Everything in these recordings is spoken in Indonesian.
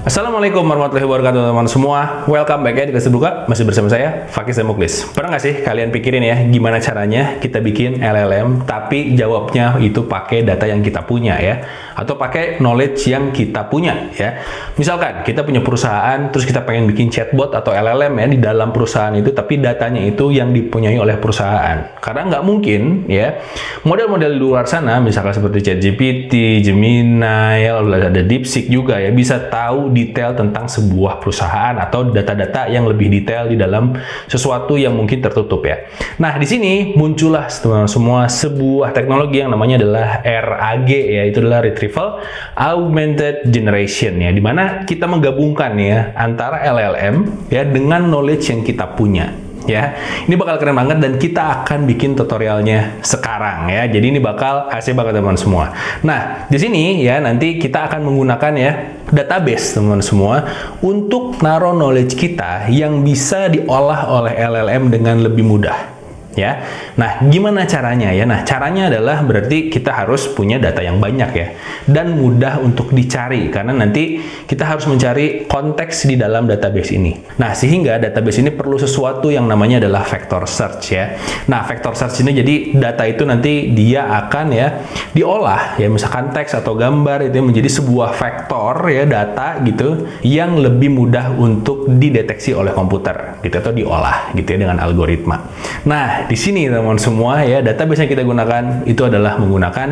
Assalamualaikum warahmatullahi wabarakatuh teman-teman semua. Welcome back ya di Kelas Terbuka. Masih bersama saya, Fakis dan Muklis. Pernah nggak sih kalian pikirin ya gimana caranya kita bikin LLM tapi jawabnya itu pakai data yang kita punya ya, atau pakai knowledge yang kita punya ya. Misalkan kita punya perusahaan terus kita pengen bikin chatbot atau LLM ya di dalam perusahaan itu, tapi datanya itu yang dipunyai oleh perusahaan. Karena nggak mungkin ya model-model di luar sana misalkan seperti ChatGPT, Gemini, ya, lalu ada DeepSeek juga ya, bisa tahu detail tentang sebuah perusahaan atau data-data yang lebih detail di dalam sesuatu yang mungkin tertutup ya. Nah, di sini muncullah teman-teman semua sebuah teknologi yang namanya adalah RAG ya, itu adalah Retrieval Augmented Generation ya, dimana kita menggabungkan ya antara LLM ya dengan knowledge yang kita punya. Ya, ini bakal keren banget dan kita akan bikin tutorialnya sekarang ya. Jadi ini bakal asik banget teman-teman semua. Nah, di sini ya nanti kita akan menggunakan ya database teman-teman semua untuk naruh knowledge kita yang bisa diolah oleh LLM dengan lebih mudah. Ya, nah gimana caranya ya? Nah caranya adalah berarti kita harus punya data yang banyak ya dan mudah untuk dicari karena nanti kita harus mencari konteks di dalam database ini. Nah sehingga database ini perlu sesuatu yang namanya adalah vector search ya. Nah vector search ini jadi data itu nanti dia akan ya diolah ya, misalkan teks atau gambar itu menjadi sebuah vektor ya, data gitu yang lebih mudah untuk dideteksi oleh komputer gitu atau diolah gitu ya dengan algoritma. Nah di sini teman-teman semua ya, database yang kita gunakan itu adalah menggunakan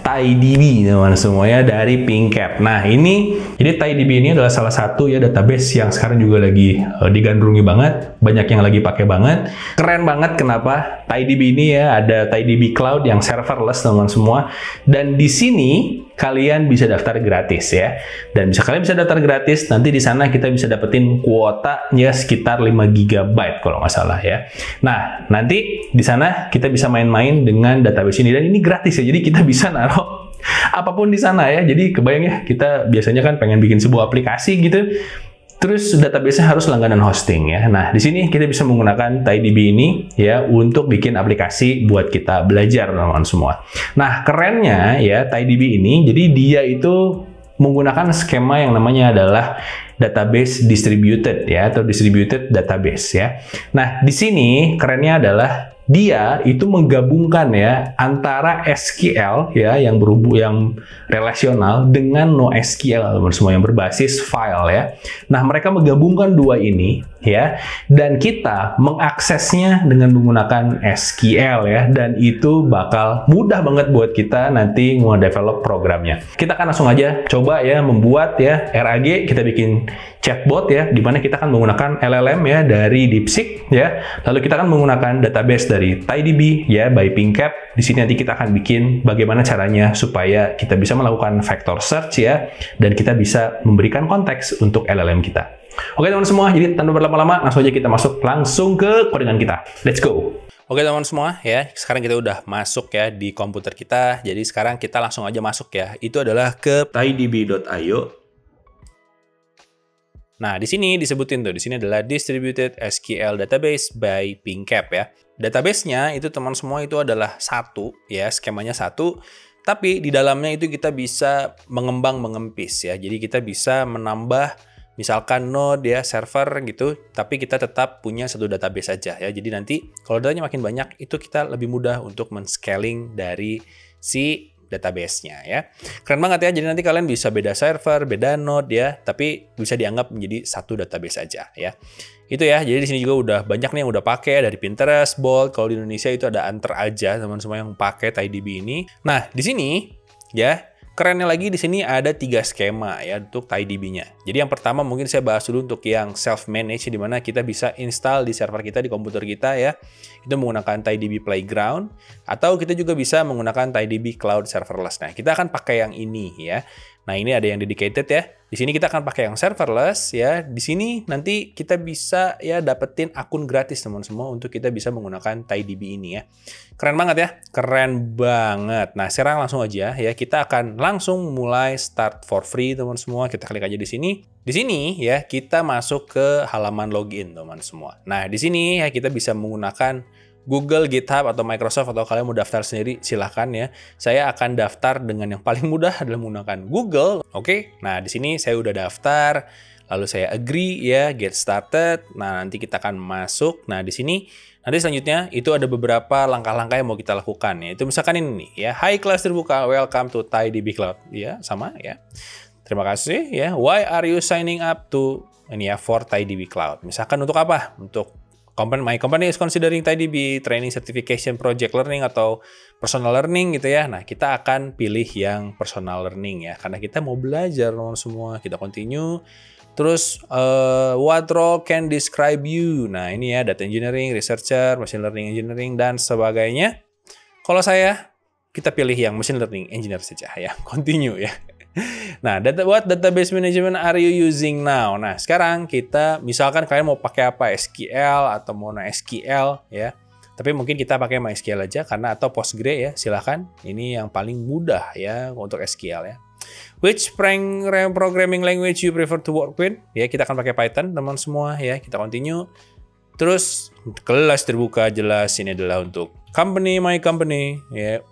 TiDB teman-teman semua ya dari PingCap. Nah ini jadi TiDB ini adalah salah satu ya database yang sekarang juga lagi digandrungi banget, banyak yang lagi pakai banget, keren banget. Kenapa? TiDB ini ya ada TiDB Cloud yang serverless teman-teman semua, dan di sini kalian bisa daftar gratis ya, dan kalian bisa daftar gratis. Nanti di sana kita bisa dapetin kuotanya sekitar 5 GB kalau nggak salah ya. Nah nanti di sana kita bisa main-main dengan database ini dan ini gratis ya, jadi kita bisa naruh apapun di sana ya. Jadi kebayang ya, kita biasanya kan pengen bikin sebuah aplikasi gitu, terus database-nya harus langganan hosting ya. Nah, di sini kita bisa menggunakan TiDB ini ya untuk bikin aplikasi buat kita belajar teman-teman semua. Nah, kerennya ya TiDB ini, jadi dia itu menggunakan skema yang namanya adalah database distributed ya, atau distributed database ya. Nah, di sini kerennya adalah dia itu menggabungkan ya antara SQL ya yang relasional dengan NoSQL teman semua yang berbasis file ya. Nah, mereka menggabungkan dua ini ya, dan kita mengaksesnya dengan menggunakan SQL ya, dan itu bakal mudah banget buat kita nanti nge-develop programnya. Kita akan langsung aja coba ya membuat ya RAG, kita bikin chatbot ya, dimana kita akan menggunakan LLM ya dari DeepSeek ya, lalu kita akan menggunakan database dari TiDB ya by PingCap. Di sini nanti kita akan bikin bagaimana caranya supaya kita bisa melakukan vector search ya, dan kita bisa memberikan konteks untuk LLM kita. Oke teman-teman semua, jadi tanpa berlama-lama langsung aja kita masuk langsung ke codingan kita. Let's go. Oke teman-teman semua ya, sekarang kita udah masuk ya di komputer kita. Jadi sekarang kita langsung aja masuk ya. Itu adalah ke tidb.io. Nah, di sini disebutin tuh, di sini adalah Distributed SQL Database by PingCap ya. Database-nya itu teman semua itu adalah satu ya, skemanya satu, tapi di dalamnya itu kita bisa mengembang-mengempis ya. Jadi kita bisa menambah misalkan node ya, server gitu, tapi kita tetap punya satu database aja ya. Jadi nanti kalau datanya makin banyak, itu kita lebih mudah untuk men-scaling dari si database-nya ya. Keren banget ya, jadi nanti kalian bisa beda server, beda node ya, tapi bisa dianggap menjadi satu database aja ya. Itu ya, jadi di sini juga udah banyak nih yang udah pakai dari Pinterest, Bolt. Kalau di Indonesia itu ada Anter aja teman semua yang pakai TiDB ini. Nah, di sini ya, kerennya lagi di sini ada 3 skema ya untuk TiDB-nya. Jadi yang pertama mungkin saya bahas dulu untuk yang self-manage, di mana kita bisa install di server kita, di komputer kita ya. Itu menggunakan TiDB Playground, atau kita juga bisa menggunakan TiDB Cloud Serverless. Nah, kita akan pakai yang ini ya. Nah, ini ada yang dedicated ya. Di sini kita akan pakai yang serverless ya. Di sini nanti kita bisa ya dapetin akun gratis teman semua untuk kita bisa menggunakan TiDB ini ya. Keren banget ya, keren banget. Nah, sekarang langsung aja ya, kita akan langsung mulai start for free teman semua. Kita klik aja di sini. Di sini ya kita masuk ke halaman login teman semua. Nah, di sini ya kita bisa menggunakan Google, GitHub, atau Microsoft, atau kalian mau daftar sendiri, silahkan ya. Saya akan daftar dengan yang paling mudah adalah menggunakan Google. Oke, nah di sini saya udah daftar, lalu saya agree ya, get started. Nah nanti kita akan masuk. Nah di sini nanti selanjutnya itu ada beberapa langkah-langkah yang mau kita lakukan ya. Itu misalkan ini nih ya, Hai kelas terbuka, welcome to TiDB Cloud. Ya, sama ya. Terima kasih ya. Why are you signing up to ini ya for TiDB Cloud? Misalkan untuk apa? Untuk my company is considering TiDB training certification project learning atau personal learning gitu ya. Nah, kita akan pilih yang personal learning ya karena kita mau belajar teman semua. Kita continue. Terus what role can describe you? Nah, ini ya data engineering, researcher, machine learning engineering dan sebagainya. Kalau saya kita pilih yang machine learning engineer saja ya. Continue ya. Nah, what database management are you using now? Nah, sekarang kita misalkan kalian mau pakai apa? SQL atau mau SQL ya. Tapi mungkin kita pakai MySQL aja karena atau Postgre ya, silahkan. Ini yang paling mudah ya untuk SQL ya. Which programming language you prefer to work with? Ya, kita akan pakai Python teman semua ya. Kita continue. Terus kelas terbuka jelas ini adalah untuk company, my company ya.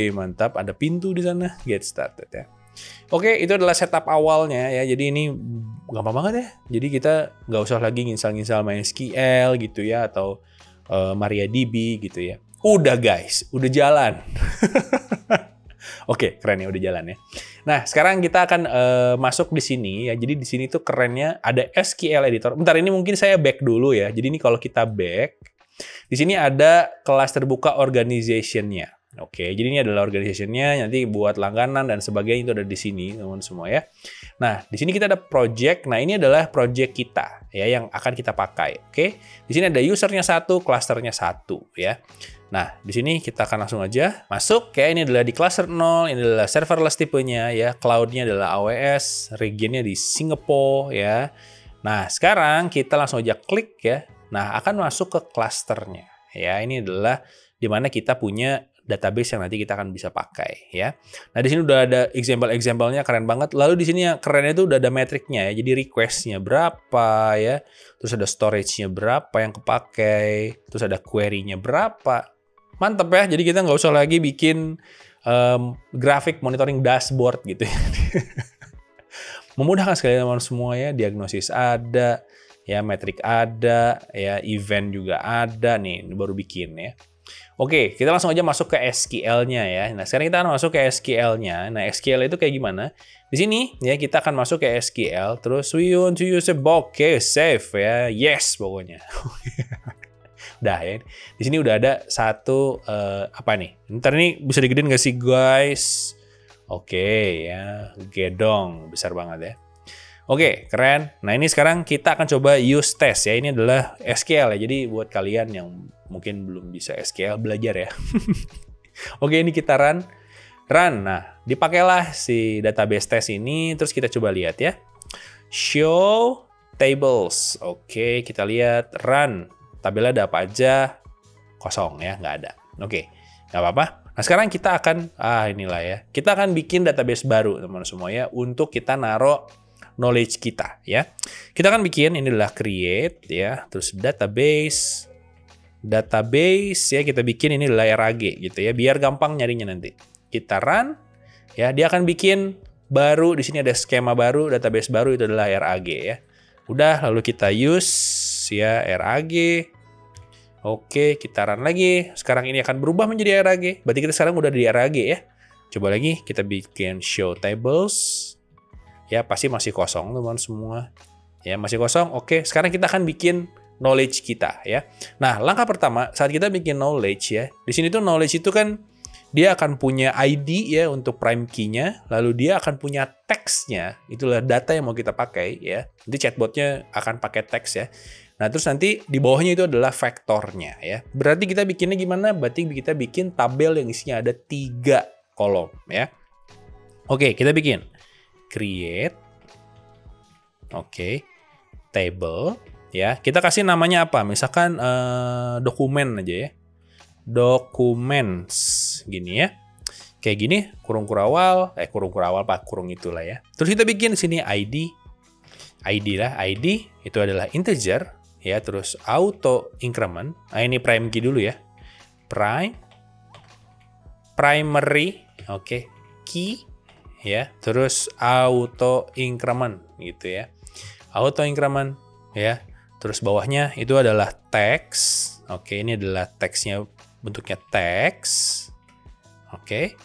Mantap, ada pintu di sana. Get started ya. Oke, itu adalah setup awalnya ya. Jadi ini gampang banget ya. Jadi kita nggak usah lagi nginstal-nginstal MySQL gitu ya atau MariaDB gitu ya. Udah guys, udah jalan. Oke, keren ya, udah jalan ya. Nah, sekarang kita akan masuk di sini ya. Jadi di sini tuh kerennya ada SQL editor. Bentar, ini mungkin saya back dulu ya. Jadi ini kalau kita back, di sini ada kelas terbuka organization-nya. Oke, jadi ini adalah organization-nya, nanti buat langganan dan sebagainya itu ada di sini, teman-teman semua ya. Nah, di sini kita ada project. Nah, ini adalah project kita ya yang akan kita pakai. Oke. Di sini ada usernya 1, clusternya 1 ya. Nah, di sini kita akan langsung aja masuk ya. Ini adalah di cluster 0, ini adalah serverless tipenya ya. Cloud-nya adalah AWS, region-nya di Singapore ya. Nah, sekarang kita langsung aja klik ya. Nah, akan masuk ke clusternya ya. Ini adalah di mana kita punya database yang nanti kita akan bisa pakai ya. Nah, di sini udah ada example-example-nya keren banget. Lalu di sini yang kerennya itu udah ada metriknya ya. Jadi request-nya berapa ya. Terus ada storage-nya berapa yang kepakai. Terus ada query-nya berapa. Mantep ya. Jadi kita nggak usah lagi bikin grafik monitoring dashboard gitu ya. Memudahkan sekali teman-teman semua ya. Diagnosis ada, ya metrik ada, ya event juga ada nih. Ini baru bikin ya. Oke, kita langsung aja masuk ke SQL-nya ya. Nah, sekarang kita akan masuk ke SQL-nya. Nah, SQL itu kayak gimana? Di sini ya kita akan masuk ke SQL, terus we want to use a oke, save ya. Yes pokoknya. Udah ya. Di sini udah ada satu apa nih? Ntar ini bisa digedein nggak sih guys? Oke ya, gedong besar banget ya. Oke, keren. Nah, ini sekarang kita akan coba use test ya. Ini adalah SQL ya. Jadi buat kalian yang mungkin belum bisa SQL, belajar ya. Oke, ini kita run. Nah, dipakailah si database test ini. Terus kita coba lihat ya. Show tables. Oke, kita lihat run. Tabelnya ada apa aja? Kosong ya, nggak ada. Oke, nggak apa-apa. Nah, sekarang kita akan, inilah ya. Kita akan bikin database baru, teman-teman semua ya. Untuk kita naruh knowledge kita ya. Kita akan bikin, ini adalah create ya. Terus database ya kita bikin, ini adalah RAG gitu ya. Biar gampang nyarinya nanti. Kita run ya. Dia akan bikin baru, di sini ada skema baru, database baru, itu adalah RAG ya. Udah, lalu kita use ya RAG. Oke, kita run lagi. Sekarang ini akan berubah menjadi RAG. Berarti kita sekarang udah di RAG ya. Coba lagi kita bikin show tables. Ya, pasti masih kosong teman semua. Ya, masih kosong. Oke, sekarang kita akan bikin knowledge kita ya. Nah, langkah pertama saat kita bikin knowledge ya. Di sini tuh knowledge itu kan dia akan punya ID ya untuk prime key-nya, lalu dia akan punya text-nya. Itulah data yang mau kita pakai ya. Nanti chatbot-nya akan pakai teks ya. Nah, terus nanti di bawahnya itu adalah vektornya ya. Berarti kita bikinnya gimana? Berarti kita bikin tabel yang isinya ada 3 kolom ya. Oke, kita bikin create, oke, table, ya. Kita kasih namanya apa? Misalkan dokumen aja ya, documents, gini ya. Kayak gini, kurung kurawal pak, kurung itulah ya. Terus kita bikin sini ID lah, ID itu adalah integer, ya. Terus auto increment, ini prime key dulu ya. primary, oke, key, ya, terus auto increment gitu ya. Auto increment, ya. Terus bawahnya itu adalah text. Oke, ini adalah teksnya, bentuknya teks. Oke.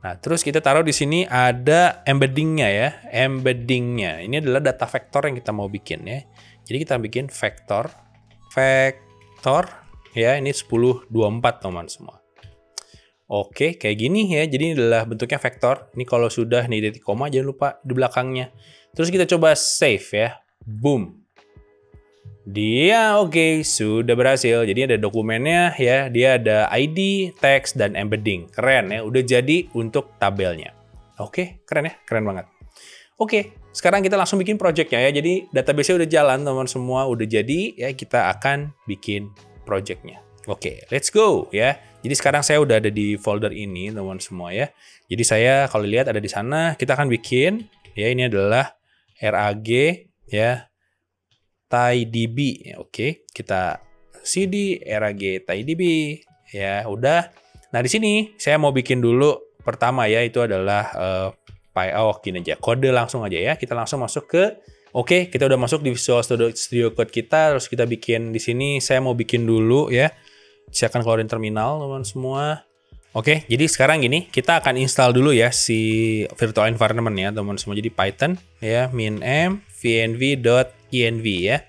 Nah, terus kita taruh di sini ada embeddingnya ya. Embeddingnya. Ini adalah data vektor yang kita mau bikin ya. Jadi kita bikin vektor. Vektor. Ya, ini 1024 teman semua. Oke, kayak gini ya. Jadi ini adalah bentuknya vektor. Ini kalau sudah nih titik koma, jangan lupa di belakangnya. Terus kita coba save ya. Boom. Dia oke, sudah berhasil. Jadi ada dokumennya ya, dia ada ID, text, dan embedding. Keren ya, udah jadi untuk tabelnya. Oke, keren ya, keren banget. Oke, sekarang kita langsung bikin projectnya ya. Jadi database-nya udah jalan teman semua, udah jadi ya, kita akan bikin projectnya. Oke, let's go ya. Jadi sekarang saya udah ada di folder ini teman semua ya. Jadi saya kalau lihat ada di sana, kita akan bikin ya, ini adalah RAG ya. TiDB, oke, kita cd RAG TiDB, ya udah. Nah di sini saya mau bikin dulu pertama ya, itu adalah gini aja, kode langsung aja ya. Kita langsung masuk ke, oke, kita udah masuk di Visual Studio Code kita, terus kita bikin di sini. Saya mau bikin dulu ya. Saya akan keluarin terminal teman semua. Oke, jadi sekarang gini, kita akan install dulu ya si virtual environment ya teman semua. Jadi Python ya min-m vnv.env ya.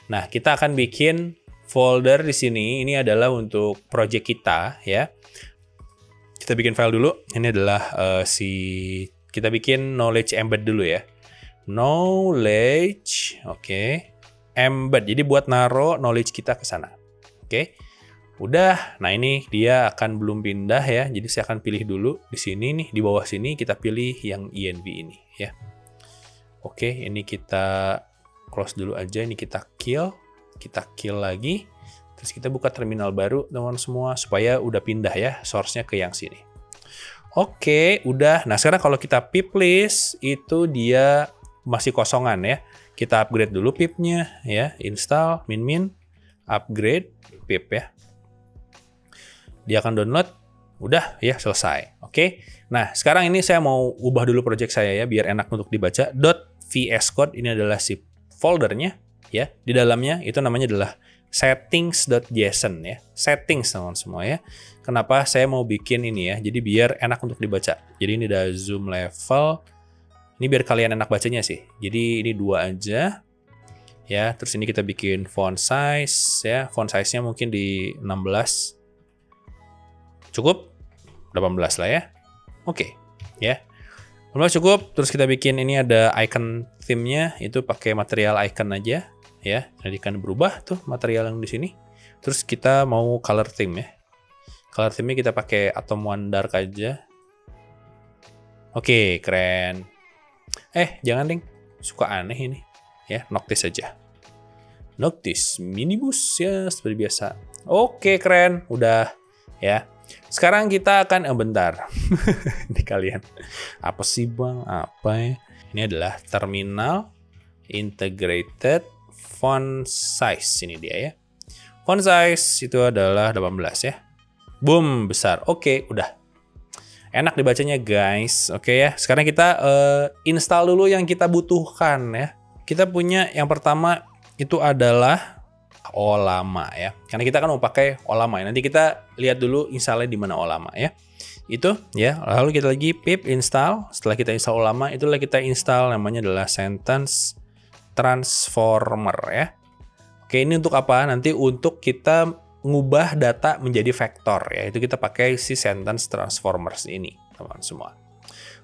Nah, kita akan bikin folder di sini. Ini adalah untuk project kita ya. Kita bikin file dulu. Ini adalah kita bikin knowledge embed dulu ya. Knowledge, oke. Embed. Jadi buat naro knowledge kita ke sana. Oke. Udah, nah ini dia akan belum pindah ya. Jadi saya akan pilih dulu di sini nih, di bawah sini kita pilih yang env ini ya. Oke, ini kita close dulu aja, ini kita kill lagi. Terus kita buka terminal baru teman semua supaya udah pindah ya source-nya ke yang sini. Oke, udah. Nah, sekarang kalau kita pip list itu dia masih kosongan ya. Kita upgrade dulu pip-nya ya, install min upgrade pip ya. Dia akan download, udah ya selesai. Oke, nah sekarang ini saya mau ubah dulu project saya ya, biar enak untuk dibaca. .vs Code ini adalah si foldernya ya, di dalamnya itu namanya adalah settings.json ya, settings teman semua ya. Kenapa saya mau bikin ini ya, jadi biar enak untuk dibaca. Jadi ini ada zoom level, ini biar kalian enak bacanya sih. Jadi ini 2 aja ya, terus ini kita bikin font size ya, font size-nya mungkin di 16. Cukup 18 lah ya. Oke, ya. Udah cukup. Terus kita bikin ini ada icon theme-nya, itu pakai material icon aja ya. Jadi kan berubah tuh material yang di sini. Terus kita mau color theme ya. Color theme-nya kita pakai Atom One Dark aja. Oke, keren. Jangan ding. Suka aneh ini. Ya, Noctis aja. Noctis minibus ya seperti biasa. Oke, keren. Udah ya. Sekarang kita akan bentar. Ini kalian. Apa sih Bang? Apa ya? Ini adalah terminal integrated font size, ini dia ya. Font size itu adalah 18 ya. Boom, besar. Oke, udah. Enak dibacanya guys. Oke ya. Sekarang kita install dulu yang kita butuhkan ya. Kita punya yang pertama itu adalah Ollama ya, karena kita kan mau pakai Ollama ya. Nanti kita lihat dulu installnya di mana Ollama ya. Itu ya, lalu kita lagi pip install. Setelah kita install Ollama, itulah kita install namanya adalah sentence transformer ya. Oke, ini untuk apa? Nanti untuk kita ngubah data menjadi vektor ya. Itu kita pakai si sentence transformers ini, teman semua.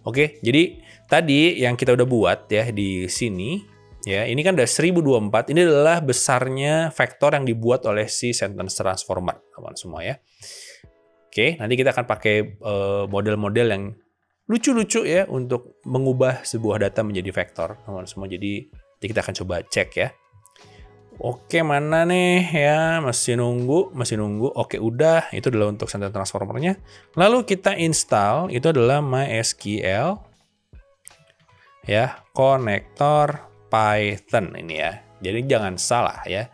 Oke, jadi tadi yang kita udah buat ya di sini. Ya, ini kan udah 1024. Ini adalah besarnya vektor yang dibuat oleh si sentence transformer, teman semua ya. Oke, nanti kita akan pakai model-model yang lucu-lucu ya untuk mengubah sebuah data menjadi vektor, teman semua. Jadi kita akan coba cek ya. Oke, mana nih ya? Masih nunggu. Oke, udah. Itu adalah untuk sentence transformernya. Lalu kita install, itu adalah MySQL ya, konektor Python ini ya. Jadi jangan salah ya.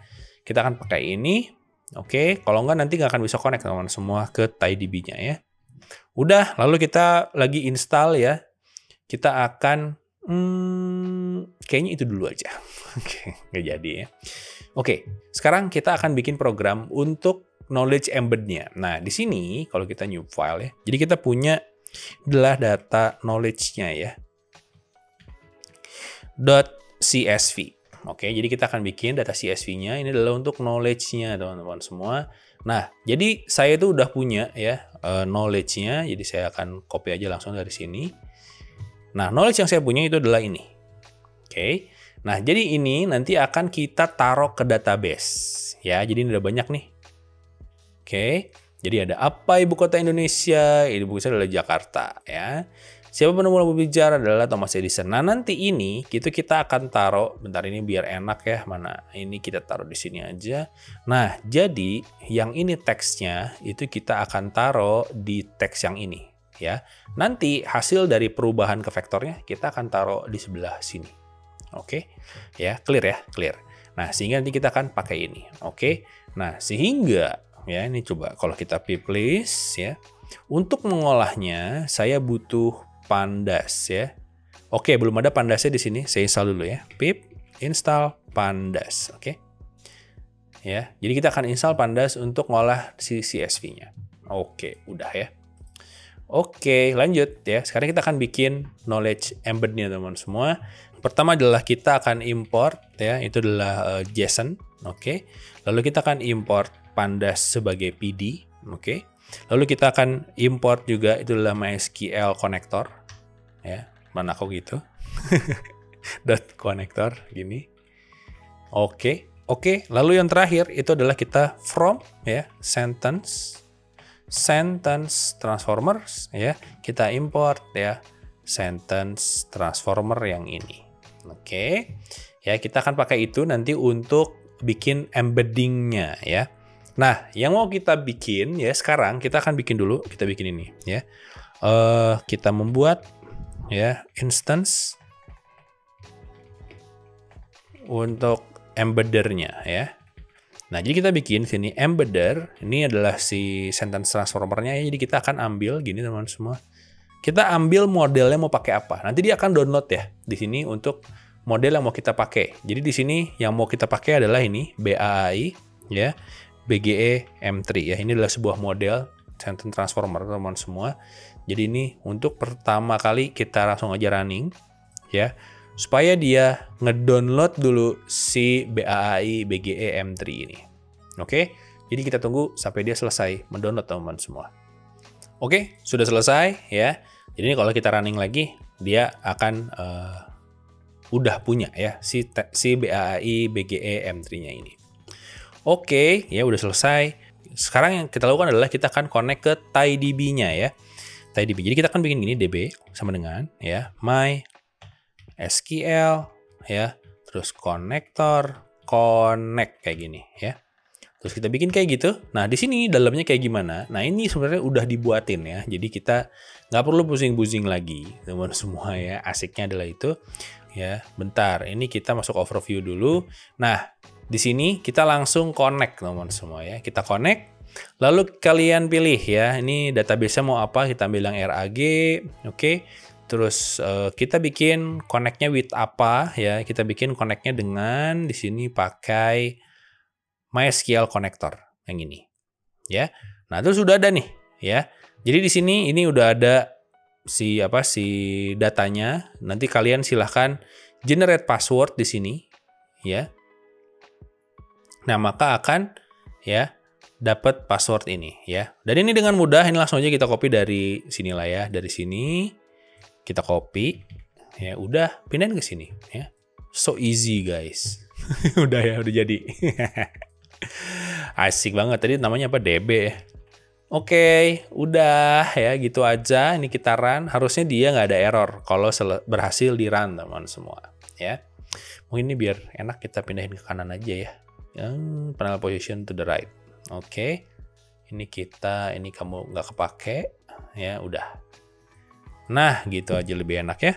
Kita akan pakai ini Oke, kalau nggak nanti nggak akan bisa connect teman-teman semua ke TiDB-nya ya. Udah, lalu kita lagi install ya. Kita akan kayaknya itu dulu aja. Oke, nggak jadi ya. Oke, sekarang kita akan bikin program untuk knowledge embed-nya. Nah, di sini kalau kita new file ya. Jadi kita punya adalah data knowledge-nya ya. .csv. Oke, jadi kita akan bikin data CSV-nya. Ini adalah untuk knowledge-nya teman-teman semua. Nah, jadi saya itu udah punya ya knowledge-nya. Jadi saya akan copy aja langsung dari sini. Nah, knowledge yang saya punya itu adalah ini. Oke. Nah, jadi ini nanti akan kita taruh ke database. Ya, jadi ini udah banyak nih. Oke. Jadi ada apa ibu kota Indonesia? Ibu kota adalah Jakarta. Ya. Siapa penemuan berbicara adalah Thomas Edison. Nah, nanti ini kita akan taruh. Bentar, ini biar enak ya. Mana? Ini kita taruh di sini aja. Nah, jadi yang ini teksnya itu kita akan taruh di teks yang ini. Ya, nanti hasil dari perubahan ke vektornya kita akan taruh di sebelah sini. Oke, ya clear ya, clear. Nah, sehingga nanti kita akan pakai ini. Oke, nah sehingga ya ini coba kalau kita pip list ya, untuk mengolahnya saya butuh pandas ya. Oke, belum ada pandasnya di sini. Saya install dulu ya. Pip install pandas. Oke, ya. Jadi kita akan install pandas untuk ngolah si CSV-nya. Oke, udah ya. Oke, lanjut ya. Sekarang kita akan bikin knowledge embed-nya teman-teman semua. Pertama adalah kita akan import ya, itu adalah JSON, oke. Lalu kita akan import pandas sebagai PD, oke. Lalu kita akan import juga itu adalah MySQL connector ya. Mana aku gitu. .connector gini. Oke. Lalu yang terakhir itu adalah kita from ya, sentence transformers ya, kita import ya sentence transformer yang ini. Oke. Ya, kita akan pakai itu nanti untuk bikin embeddingnya ya. Nah, yang mau kita bikin ya sekarang kita akan bikin dulu, kita bikin ini ya. Kita membuat ya instance untuk embeddernya ya. Nah, jadi kita bikin sini embedder, ini adalah si sentence transformernya ya. Jadi kita akan ambil gini teman-teman semua. Kita ambil modelnya mau pakai apa. Nanti dia akan download ya di sini untuk model yang mau kita pakai. Jadi di sini yang mau kita pakai adalah ini BAAI ya, BGE M3 ya. Ini adalah sebuah model sentence transformer teman-teman semua. Jadi ini untuk pertama kali kita langsung aja running ya. Supaya dia ngedownload dulu si BAAI BGE M3 ini. Oke, jadi kita tunggu sampai dia selesai mendownload teman-teman semua. Oke, sudah selesai ya. Jadi ini kalau kita running lagi, dia akan udah punya ya si BAAI BGE M3-nya ini. Oke, ya udah selesai. Sekarang yang kita lakukan adalah kita akan connect ke TiDB-nya ya. TiDB. Jadi kita akan bikin gini DB sama dengan ya SQL ya, terus konektor connect kayak gini ya. Terus kita bikin kayak gitu. Nah, di sini dalamnya kayak gimana? Nah, ini sebenarnya udah dibuatin ya. Jadi kita nggak perlu pusing-pusing lagi, teman semua ya. Asiknya adalah itu ya. Bentar, ini kita masuk overview dulu. Nah, di sini kita langsung connect teman semua ya. Kita connect. Lalu kalian pilih ya. Ini database-nya mau apa? Kita bilang RAG, oke. Terus kita bikin connect-nya with apa ya? Kita bikin connect-nya dengan di sini pakai MySQL connector yang ini ya. Nah, terus sudah ada nih ya. Jadi di sini ini udah ada si datanya. Nanti kalian silahkan generate password di sini ya. Nah, maka akan ya dapat password ini ya. Dan ini dengan mudah, ini langsung aja kita copy dari sinilah ya. Dari sini kita copy ya, udah pindahin ke sini ya. So easy guys. Udah ya, udah jadi. Asik banget. Tadi namanya apa? DB ya. Oke, udah ya gitu aja. Ini kita run. Harusnya dia nggak ada error kalau berhasil di run teman semua ya. Mungkin ini biar enak kita pindahin ke kanan aja ya. Panel position to the right. Oke. Ini kamu nggak kepake ya, udah. Nah, gitu aja lebih enak ya.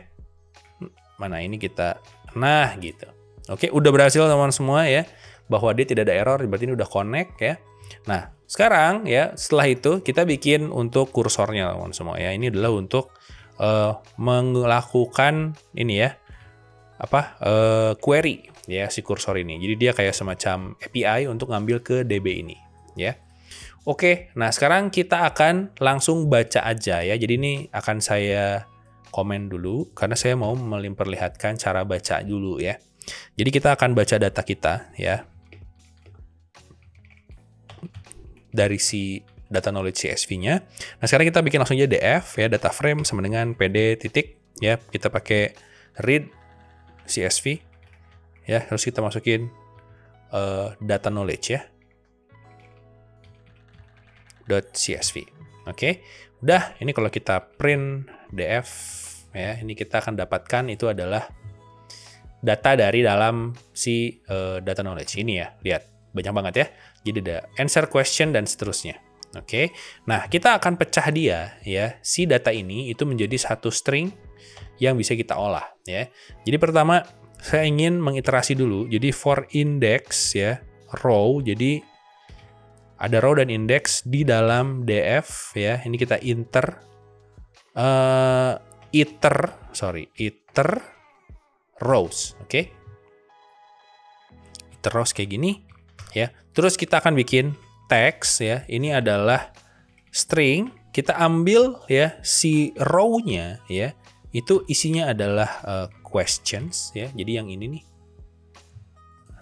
Mana ini kita. Nah, gitu. Oke, udah berhasil teman semua ya. bahwa dia tidak ada error, berarti ini udah connect ya. Nah, sekarang ya setelah itu kita bikin untuk kursornya teman semua ya. Ini adalah untuk melakukan ini ya, query ya si kursor ini. Jadi dia kayak semacam API untuk ngambil ke DB ini ya. Oke, nah sekarang kita akan langsung baca aja ya. Jadi ini akan saya komen dulu karena saya mau memperlihatkan cara baca dulu ya. Jadi kita akan baca data kita ya dari si data knowledge CSV-nya. Nah sekarang kita bikin langsung aja df ya, data frame sama dengan pd titik ya. Kita pakai read CSV ya, terus kita masukin data knowledge ya. .csv. Oke. Udah, ini kalau kita print df ya, ini kita akan dapatkan itu adalah data dari dalam si data knowledge ini ya. Lihat, banyak banget ya. Jadi ada answer question dan seterusnya. Oke. Nah, kita akan pecah dia ya. Si data ini itu menjadi satu string yang bisa kita olah ya. Jadi pertama saya ingin mengiterasi dulu. Jadi for index ya, row. Jadi ada row dan index di dalam df ya. Ini kita iter rows, oke? Iter rows kayak gini ya. Terus kita akan bikin text ya. Ini adalah string. Kita ambil ya si row-nya ya. Itu isinya adalah questions ya. Jadi yang ini nih.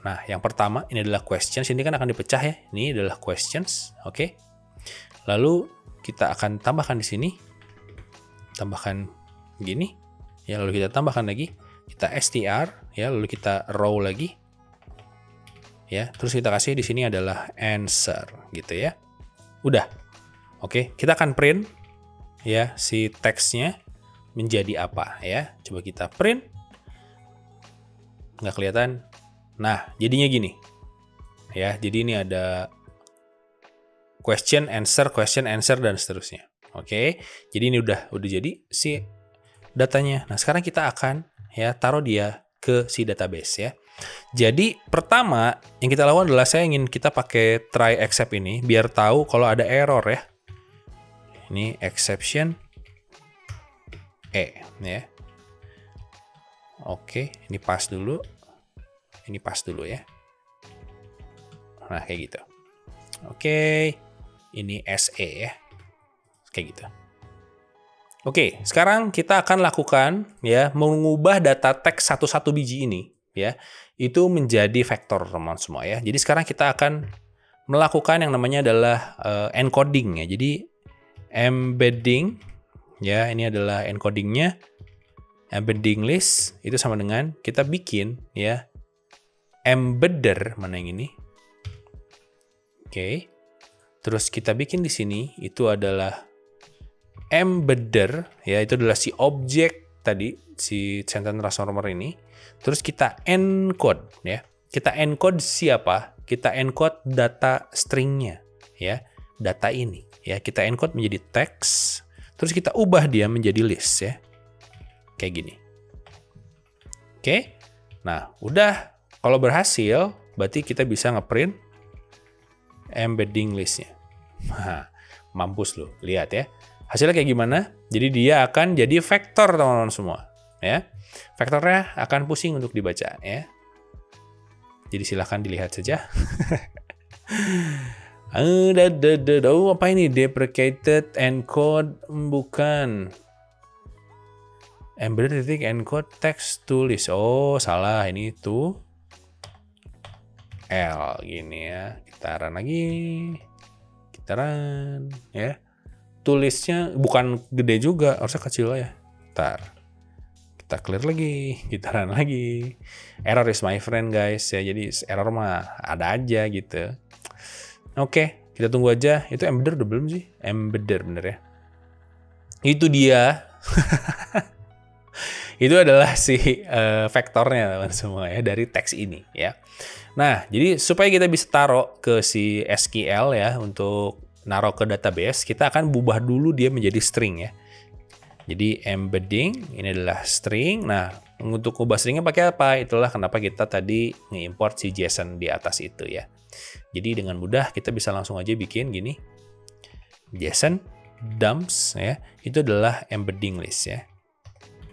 Nah, yang pertama ini adalah questions. Ini kan akan dipecah ya. Ini adalah questions, oke? Lalu kita akan tambahkan di sini. Tambahkan gini. Ya, lalu kita tambahkan lagi. Kita str ya, lalu kita row lagi. Ya, terus kita kasih di sini adalah answer gitu ya. Udah. Oke, kita akan print ya si teksnya menjadi apa ya. Coba kita print. Nggak kelihatan. Nah, jadinya gini. Ya, jadi ini ada question, answer, dan seterusnya. Oke. Jadi ini udah jadi si datanya. Nah, sekarang kita akan ya taruh dia ke si database ya. Jadi, pertama yang kita lakukan adalah saya ingin kita pakai try except ini biar tahu kalau ada error ya. Ini exception ya. Oke, ini pas dulu. Ini pas dulu ya. Nah, kayak gitu. Oke. Ini SE ya. Kayak gitu. Oke, sekarang kita akan lakukan ya mengubah data teks satu-satu biji ini ya. Itu menjadi vektor teman semua ya. Jadi sekarang kita akan melakukan yang namanya adalah encoding ya. Jadi embedding ya, ini adalah encodingnya. Embedding list itu sama dengan kita bikin ya embedder, mana yang ini? Oke. Terus kita bikin di sini itu adalah embedder ya, itu adalah si objek tadi, si sentence transformer ini. Terus kita encode ya. Kita encode siapa? Kita encode data stringnya ya. Data ini ya, kita encode menjadi teks. Terus kita ubah dia menjadi list ya. Kayak gini. Oke. Nah, udah. Kalau berhasil, berarti kita bisa ngeprint embedding listnya. Nah, mampus loh, lihat ya. Hasilnya kayak gimana? Jadi dia akan jadi vektor teman-teman semua. Ya, vektornya akan pusing untuk dibaca ya. Jadi silahkan dilihat saja. Apa ini? Deprecated encode? Bukan. Embedded titik encode text to list. Oh, salah. Ini tuh L gini ya. Kita run lagi. Kita run ya. Tulisnya bukan gede juga, harusnya kecil ya. Ntar kita clear lagi, kita run lagi. Error is my friend guys ya. Jadi error mah ada aja gitu. Oke, kita tunggu aja. Itu embedder udah belum sih? Embedder bener ya. Itu dia. Itu adalah si vektornya teman semua ya dari teks ini ya. Nah, jadi supaya kita bisa taruh ke si SQL ya untuk naruh ke database, kita akan ubah dulu dia menjadi string ya. Jadi embedding ini adalah string. Nah, untuk ubah stringnya pakai apa? Itulah kenapa kita tadi nge-import si JSON di atas itu ya. Jadi dengan mudah kita bisa langsung aja bikin gini. JSON dumps ya. Itu adalah embedding list ya.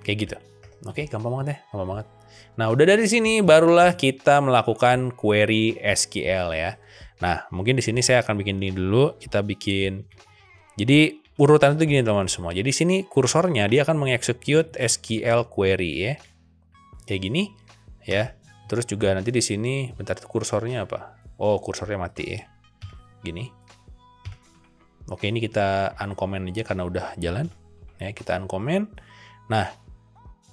Kayak gitu. Oke, gampang banget ya, gampang banget. Nah, udah dari sini barulah kita melakukan query SQL ya. Nah, mungkin di sini saya akan bikin ini dulu. Kita bikin. Jadi urutan itu gini teman-teman semua. Jadi sini kursornya dia akan mengexecute SQL query ya. Kayak gini ya. Terus juga nanti di sini bentar kursornya apa? Oh, kursornya mati ya. Gini. Oke, ini kita uncomment aja karena udah jalan. Ya, kita uncomment. Nah,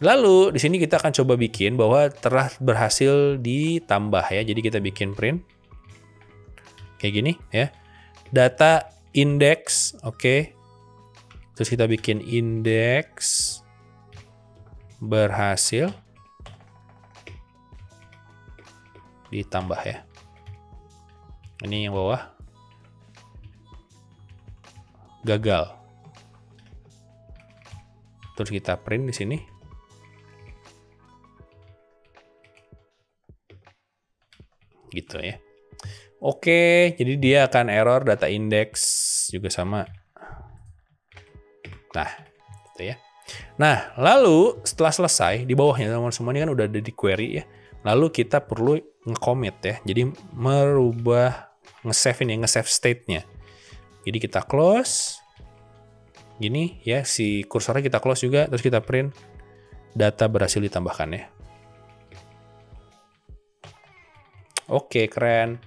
lalu di sini kita akan coba bikin bahwa telah berhasil ditambah ya. Jadi kita bikin print kayak gini ya. Data index, oke. Terus kita bikin index berhasil ditambah ya. Ini yang bawah gagal. Terus kita print di sini. Gitu ya. Oke, jadi dia akan error data index juga sama. Nah, gitu ya. Nah, lalu setelah selesai di bawahnya teman-teman semua ini kan udah ada di query ya. Lalu kita perlu nge-commit ya. Jadi merubah nge-save ini, nge-save state-nya. Jadi kita close. Gini ya, si kursornya kita close juga, terus kita print data berhasil ditambahkan ya. Oke, keren.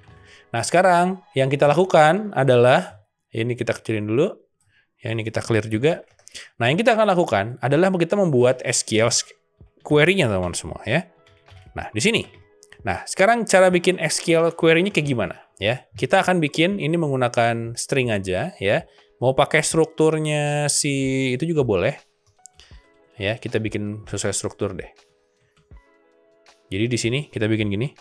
Nah, sekarang yang kita lakukan adalah, ini kita kecilin dulu, yang ini kita clear juga. Nah, yang kita akan lakukan adalah kita membuat SQL query-nya teman-teman semua ya. Nah, di sini. Nah, sekarang cara bikin SQL query-nya kayak gimana ya? Kita akan bikin ini menggunakan string aja ya. Mau pakai strukturnya si itu juga boleh. Ya, kita bikin sesuai struktur deh. Jadi di sini kita bikin gini.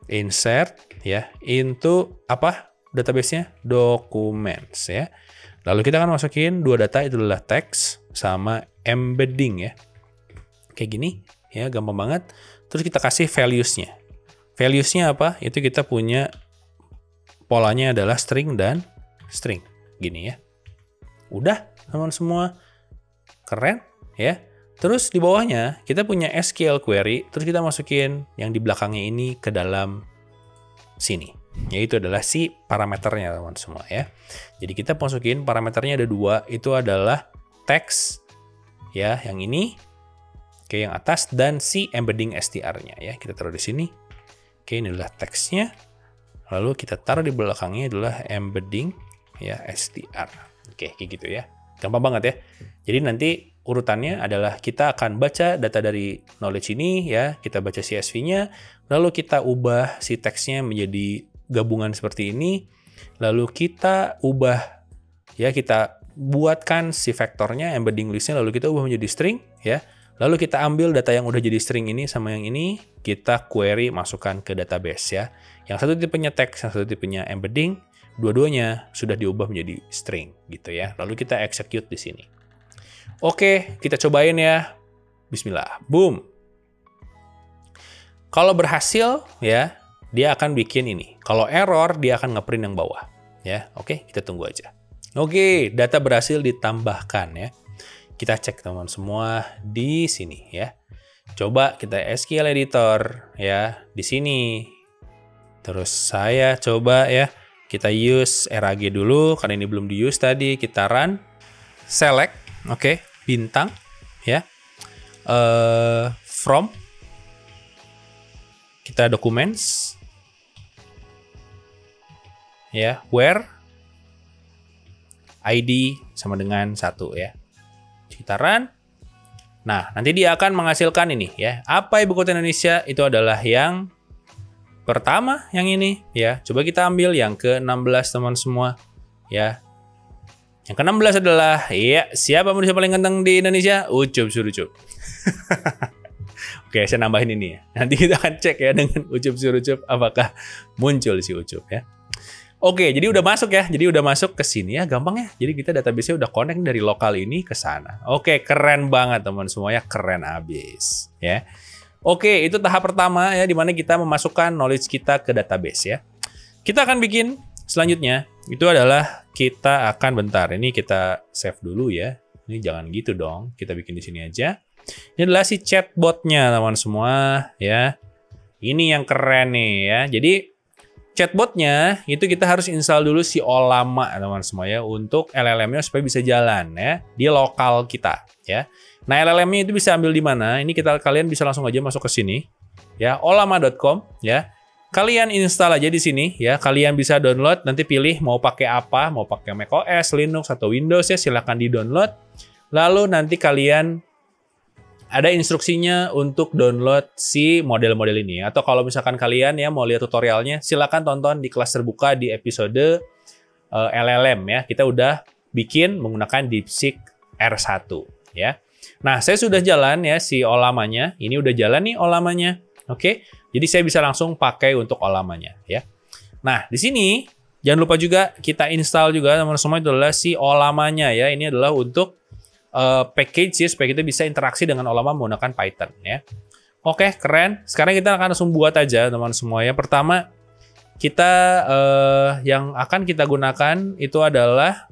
Insert ya into apa database-nya documents ya. Lalu kita akan masukin dua data, itu adalah text sama embedding ya. Kayak gini ya, gampang banget. Terus kita kasih values-nya. Values-nya apa? Itu kita punya polanya adalah string dan string. Gini ya. Udah teman semua. Keren ya. Terus di bawahnya kita punya SQL query, terus kita masukin yang di belakangnya ini ke dalam sini. Yaitu adalah si parameternya teman semua ya. Jadi kita masukin parameternya ada dua, itu adalah text ya, yang ini, oke yang atas, dan si embedding str-nya ya. Kita taruh di sini. Oke, ini adalah text-nya. Lalu kita taruh di belakangnya adalah embedding ya str. Oke, kayak gitu ya. Gampang banget ya. Jadi nanti urutannya adalah kita akan baca data dari knowledge ini ya, kita baca CSV-nya, lalu kita ubah si teksnya menjadi gabungan seperti ini, lalu kita ubah ya, kita buatkan si vektornya, embedding list-nya, lalu kita ubah menjadi string ya, lalu kita ambil data yang udah jadi string ini sama yang ini, kita query masukkan ke database ya. Yang satu tipenya text, yang satu tipenya embedding, dua-duanya sudah diubah menjadi string gitu ya. Lalu kita execute di sini. Oke, kita cobain ya. Bismillah. Boom. Kalau berhasil ya, dia akan bikin ini. Kalau error, dia akan ngeprint yang bawah. Ya, oke, kita tunggu aja. Oke, data berhasil ditambahkan ya. Kita cek teman semua di sini ya. Coba kita SQL editor ya di sini. Terus saya coba ya, kita use RAG dulu karena ini belum di use tadi. Kita run, select. Oke, bintang ya. From kita documents ya, where ID sama dengan 1 ya. Kita run. Nah, nanti dia akan menghasilkan ini ya. Apa ibu kota Indonesia? Itu adalah yang pertama, yang ini ya. Coba kita ambil yang ke-16 teman semua ya. Yang ke-16 adalah, ya, siapa manusia paling ganteng di Indonesia? Ucup Surucup. Oke, saya nambahin ini ya. Nanti kita akan cek ya dengan Ucup Surucup apakah muncul si Ucup ya. Oke, jadi udah masuk ya. Jadi udah masuk ke sini ya, gampang ya. Jadi kita database-nya udah connect dari lokal ini ke sana. Oke, keren banget teman semuanya, keren abis ya. Oke, itu tahap pertama ya, di mana kita memasukkan knowledge kita ke database ya. Kita akan bikin selanjutnya, itu adalah kita akan bentar. Ini kita save dulu ya. Ini jangan gitu dong, kita bikin di sini aja. Ini adalah si chatbotnya teman semua ya. Ini yang keren nih ya. Jadi chatbotnya itu kita harus install dulu si Ollama teman semua ya, untuk LLM-nya supaya bisa jalan ya di lokal kita ya. Nah, LLM-nya itu bisa ambil di mana? Ini kalian bisa langsung aja masuk ke sini ya, ollama.com ya. Kalian install aja di sini ya. Kalian bisa download, nanti pilih mau pakai apa, mau pakai macOS, Linux atau Windows ya, silahkan di-download. Lalu nanti kalian ada instruksinya untuk download si model-model ini. Atau kalau misalkan kalian ya mau lihat tutorialnya, silakan tonton di kelas terbuka di episode LLM ya. Kita udah bikin menggunakan DeepSeek R1 ya. Nah, saya sudah jalan ya si Ollamanya. Ini udah jalan nih Ollamanya. Oke. Jadi saya bisa langsung pakai untuk Ollamanya ya. Nah, di sini jangan lupa juga kita install juga teman-teman semua, itu adalah si Ollamanya ya. Ini adalah untuk package ya, supaya kita bisa interaksi dengan Ollama menggunakan Python ya. Oke, keren. Sekarang kita akan langsung buat aja teman semua ya. Pertama kita yang akan kita gunakan itu adalah